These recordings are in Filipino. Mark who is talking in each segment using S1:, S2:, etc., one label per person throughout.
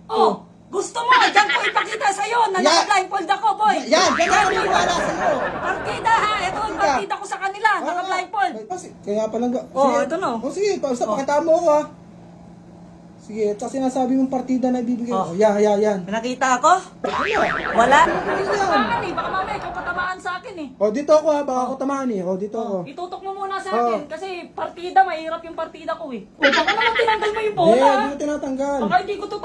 S1: Oh, gusto mo, dyan ko ipakita sa'yo na naka-blindfold ako, boy.
S2: Yan, ganyan ko naniwala sa'yo.
S1: Partida ha, ito ang partida ko sa kanila, naka-blindfold.
S2: Kaya palang...
S1: Oh, ito no.
S2: Oh, sige, basta pakita mo ako ha. Sige, at sinasabi mong partida na ibibigay mo. Yan.
S1: Nakita ako? Wala.
S2: Yan.
S1: Baka mamaya ikaw patamaan sa akin eh.
S2: Oh, dito ako ha, baka ako tamaan eh. Oh, dito ako.
S1: Itutok mo muna sa akin kasi partida, mahirap yung partida ko eh. O baka naman tinanggal mo yung bola.
S2: Hindi ko tinatanggal.
S1: Baka hindi ko ito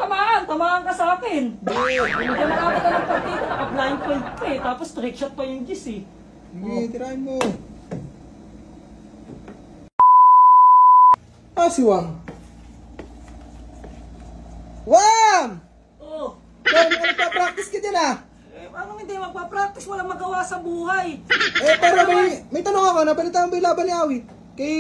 S1: tamaan ka sa akin. Binigyan na nakita ng partida, naka-blindfold pa eh. Tapos trick shot pa yung Gis eh.
S2: Sige, tirahin mo. Si Wam. Wam!
S1: Oo.
S2: Kaya mo nagpa-practice ka dyan ah.
S1: Anong hindi magpa-practice? Walang magawa sa buhay.
S2: Pero may tanong ako, napalitan mo ba yung laban ni Awit? Kay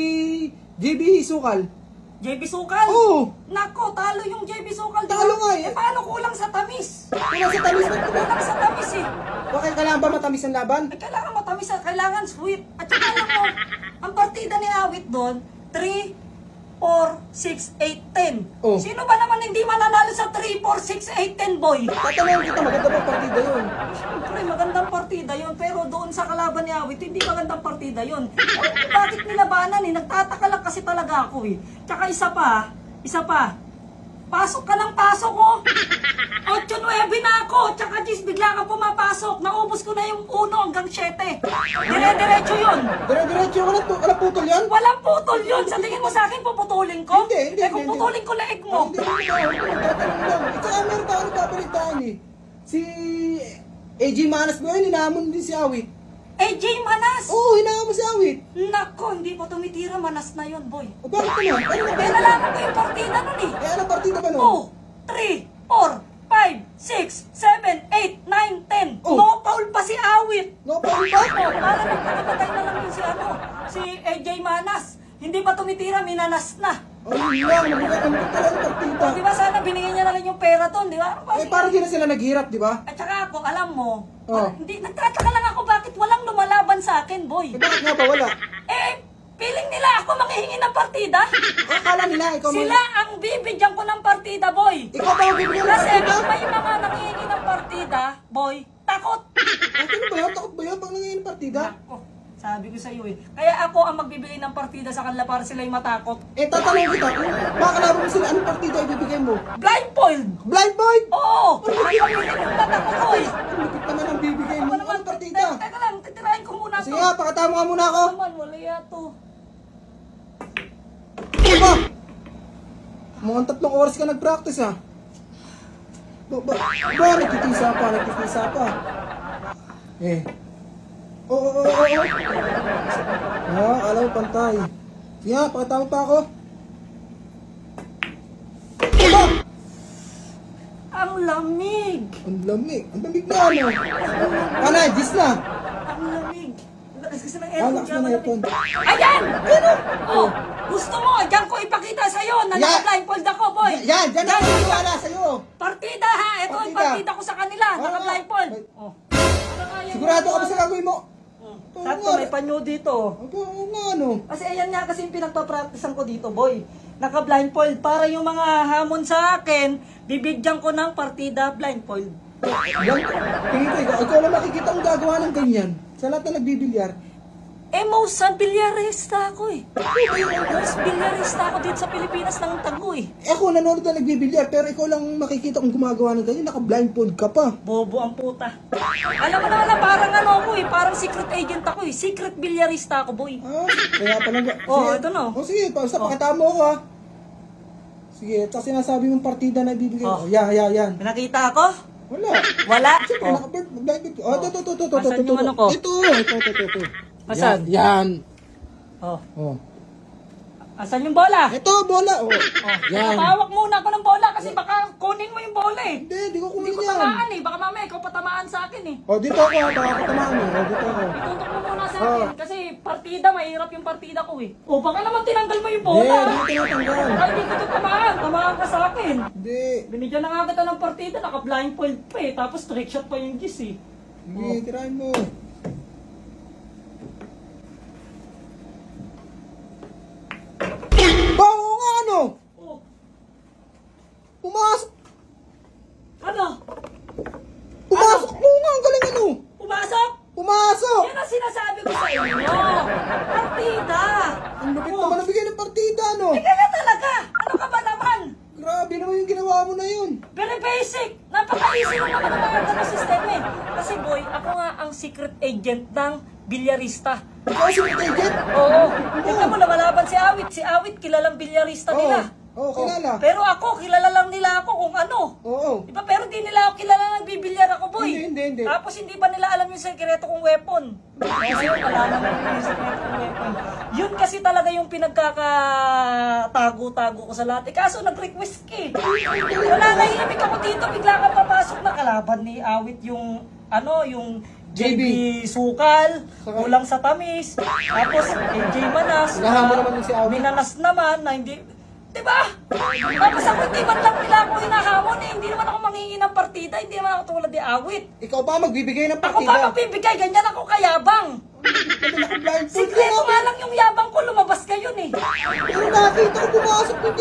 S2: JB Sukal?
S1: JB Sukal?
S2: Oo.
S1: Nako, talo yung JB Sukal.
S2: Talo nga eh.
S1: Paano kulang sa tamis?
S2: Kulang sa tamis na
S1: Kulang sa tamis eh.
S2: Bakit kailangan ba matamis ang laban?
S1: Kailangan matamis, kailangan sweet. At saka alam mo, ang partida ni Awit doon, 3, 4, 6, 8, 10.
S2: Oh.
S1: Sino ba naman hindi mananalo sa 3, 4, 6, 8, 10, boy?
S2: Tatanungin kita, maganda ba partida yun?
S1: Siyempre, magandang partida yun. Pero doon sa kalaban ni Awit, hindi magandang partida yun. Bakit nilabanan eh? Nagtataka lang kasi talaga ako eh. Tsaka isa pa. Pasok ka ng pasok ko. 8-9 na ako. Tsaka Gis, bigla kang pumapasok. Naubos ko na yung 1 hanggang 7. Dire-diretso yun.
S2: Dire-diretso yung walang putol yan?
S1: Walang putol yun. Sa tingin mo sa akin, puputulin ko?
S2: Hindi.
S1: Kung putulin ko leeg mo.
S2: Hindi. Itsaka meron tayo nagpapalitaan eh. Si AJ Manas ba yun? Hinahamon din si Awit.
S1: AJ Manas!
S2: Oo, hinahamon si Awit.
S1: Nako, hindi pa tumitira. Manas na yun, boy.
S2: O bakit naman?
S1: Eh, nalaman ko yung partida nun eh.
S2: Anong partida ba nun?
S1: 2, 3, 4, 5, 6, 7, 8, 9, 10.
S2: Oh.
S1: No foul pa si Awit.
S2: No foul ba?
S1: Para nagpatamatay na lang yun si AJ Manas. Hindi pa tumitira, minanas na.
S2: Ayun lang, mabugat talaga partida.
S1: Di ba sana binigyan niya na lang yung pera doon, di ba?
S2: Parang di na sila naghirap, di ba?
S1: At saka ako, alam mo,
S2: Oh.
S1: hindi, nagtataka lang ako bakit walang lumalaban sa akin, boy.
S2: Bakit nga ba wala?
S1: Feeling nila ako manghihingi ng partida.
S2: Akala nila, ikaw
S1: Sila ang bibigyan ko ng partida, boy.
S2: Ikaw ba ang bibigyan ng
S1: Kasi
S2: partida?
S1: pag may mga nanghihingi ng partida, boy, takot.
S2: Ano ba yan? Takot ba yan pag nangyayang ng partida?
S1: Nako, sabi ko sa iyo eh. Kaya ako ang magbibigay ng partida sa kanila para sila'y matakot.
S2: Tatanong kita, baka kalaban mo sila, anong partida ibibigay mo?
S1: Blindfold!
S2: Blindfold?
S1: Oo! Ang pagpili ng mata ko, boy.
S2: Lupit naman ang bibigay mo. Anong partida?
S1: Teka lang, titirahin ko muna to.
S2: Sige nga, pakatama nga muna ako.
S1: Naman, wala yato.
S2: Ano ba? Mukhang 3 oras ka nag-practice ha. Nagtitisa pa. Oo. Alam mo, pantay. Sige nga, pakatama pa ako. Ano?
S1: Ang lamig.
S2: Ang lamig na ano. Ano, Gis na.
S1: Ang lamig. Kasi ng
S2: Lakas na aircon.
S1: Ayan! Oh, gusto mo, dyan ko ipakita sa'yo na naka-blindfold ako, boy.
S2: Yan, dyan ako naniwala sa'yo.
S1: Partida ha, ito ang partida ko sa kanila, naka-blindfold.
S2: Sigurado ka ba sa gagawin mo?
S1: Sakto, may panyo dito.
S2: Oo nga, ano.
S1: Kasi ayan nga kasi yung pinagpa-practicean ko dito, boy. Naka-blindfold para yung mga hamon sa akin, bibigyan ko ng partida blindfold.
S2: Yan, tingin ko, ikaw lang makikita ang gagawa ng ganyan. Sa lahat na nagbibilyar.
S1: Most bilyarista ako eh. Most bilyarista ako dito sa Pilipinas ng tago eh.
S2: Ako nanonood na nagbibilyar, pero ikaw lang makikita kung gumagawa ng ganyan, naka-blindfold ka pa.
S1: Bobo ang puta. Alam mo naman na parang ano ako eh, parang secret agent ako eh. Secret bilyarista ako, boy.
S2: Kaya pala.
S1: Ito no.
S2: Sige, basta pakita mo ako ha. Sige, at sinasabi mong partida na ibibigay mo. Yan.
S1: Nakita ako?
S2: Wala. Siyempre, naka-blindfold. Ito.
S1: Asan yung ano ko?
S2: Ito.
S1: Asan?
S2: Yan.
S1: Asan yung bola?
S2: Ito, bola. Yan.
S1: Napawak muna ako ng bola kasi baka kunin mo yung bola eh.
S2: Hindi ko kunin
S1: Hindi ko
S2: yan.
S1: tamaan eh. Baka mamaya ikaw patamaan sa akin eh.
S2: Dito ako, baka katamaan mo. Dito ako.
S1: Itutok mo muna sa akin kasi partida, mahirap yung partida ko eh. Baka naman tinanggal mo yung bola.
S2: Hindi ko tinatanggal.
S1: Ay, hindi ko ito tamaan. Tamaan ka sa akin.
S2: Hindi.
S1: Binigyan na nga kita ng partida, naka-blindfold pa eh. Tapos trick shot pa yung Gis eh.
S2: Sige, tirahin mo. Bago nga ano? Pumasok.
S1: nga sinasabi ko sa inyo. Partida.
S2: Ang lupit naman nabigay ng partida, no?
S1: Eh kaya talaga. Ano ka ba naman?
S2: Grabe naman yung ginawa mo na yun.
S1: Very basic. Napaka-easy lang naman ang mga ganong sistema eh. Kasi boy, ako nga ang secret agent ng bilyarista.
S2: Ikaw si agent?
S1: Oo. Tignan mo, lumalaban si Awit. Si Awit, kilalang bilyarista nila.
S2: Oo, kilala.
S1: Pero ako, kilala lang nila ako kung ano.
S2: Oo.
S1: Diba? Pero di nila ako kilala nagbibilyar ako, boy.
S2: Hindi.
S1: Tapos hindi ba nila alam yung sekreto kong weapon? Kasi yun, alam naman yung sekreto kong weapon. Yun kasi talaga yung pinagkakatago-tago ko sa lahat. Kaso nag-request ka eh. Wala, nahihimik ako dito. Bigla kang papasok na kalaban ni Awit yung, yung JB Sukal, kulang sa tamis. Tapos AJ Manas.
S2: Nahamon naman yung si Awit.
S1: Minanas naman na hindi. Diba? Tapos ako, di man lang nila ako hinahamon eh. Hindi naman ako mangingi ng partida. Hindi naman ako tulad ni Awit.
S2: Ikaw pa magbibigay ng
S1: Ako
S2: partida.
S1: pa magbibigay. Ganyan ako kayabang. Sikreto nga lang yung yabang ko. Lumabas kayo eh.
S2: Pero nakita ko pumasok yung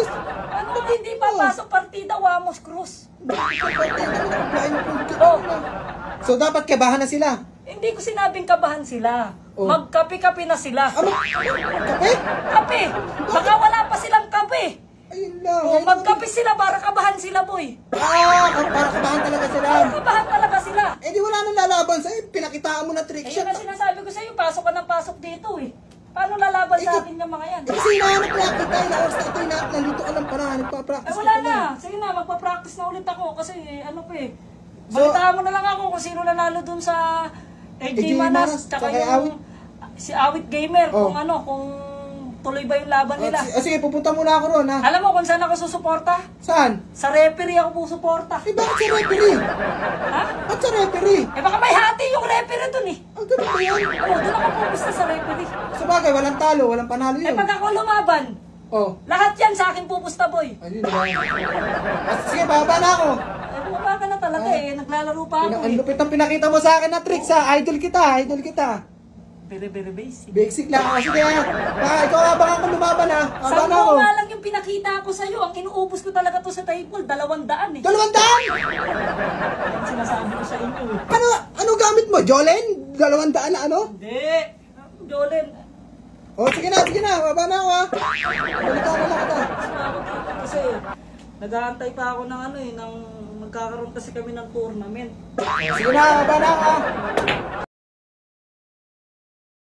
S1: Ano hindi papasok partida? Wamos Cruz.
S2: Oh. So dapat kabahan na sila.
S1: Hindi ko sinabing kabahan sila.
S2: Oh.
S1: Magkape-kape na sila.
S2: Kape?
S1: Kape! Baka wala pa silang kape.
S2: Ayun lang.
S1: O, magkape sila para kabahan sila, boy.
S2: Para kabahan talaga sila.
S1: Para kabahan talaga sila.
S2: Eh di wala nang lalaban sa'yo. Pinakitaan mo na trick
S1: Eh,
S2: shot.
S1: yun ang sinasabi ko sa'yo, pasok ka ng pasok dito eh. Paano lalaban sa akin yung mga yan?
S2: Eh kasi hinahanap na kita. Ilang oras na ito hinahanap. Nandito ka lang para nagpa-practice.
S1: Eh, wala na. Sige na, magpa-practice na ulit ako kasi ano pa eh. Balitaan mo na lang ako kung sino nanalo dun sa AJ Manas, tsaka yung si Awit Gamer, kung kung tuloy ba yung laban nila.
S2: Sige, pupunta muna ako ron, ha?
S1: Alam mo kung saan ako susuporta?
S2: Saan?
S1: Sa referee ako susuporta.
S2: Eh, bakit sa referee?
S1: Ha?
S2: Ba't sa referee?
S1: Eh baka may hati yung referee dun eh.
S2: Ang ganun ba yan?
S1: Oo, dun ako pupusta sa referee.
S2: Sa bagay, walang talo, walang panalo
S1: Eh
S2: yun.
S1: pag ako lumaban, lahat yan sa akin pupusta, boy.
S2: Ayun ba? Sige, baba na ako.
S1: Eh bumaba ka na talaga eh, naglalaro pa ako
S2: Ang
S1: eh.
S2: lupit ang pinakita mo sa akin na tricks, ha? Idol kita.
S1: Very, very basic.
S2: Basic lang ako. Sige, ha? Ikaw abangan ko lumaban, ha? Abangan
S1: Sampo
S2: ako.
S1: nga lang yung pinakita ko sa'yo. Ang inuubos ko talaga to sa table, 200 eh.
S2: 200?
S1: Yan sinasabi ko sa inyo eh.
S2: Ano gamit mo? Jolen? 200 na ano?
S1: Hindi. Jolen.
S2: Sige na. Baba na ako, ha? Balitaan na lang kita.
S1: Kasi nag-aantay pa ako ng ng magkakaroon kasi kami ng tournament.
S2: Sige na, baba na ako, ha?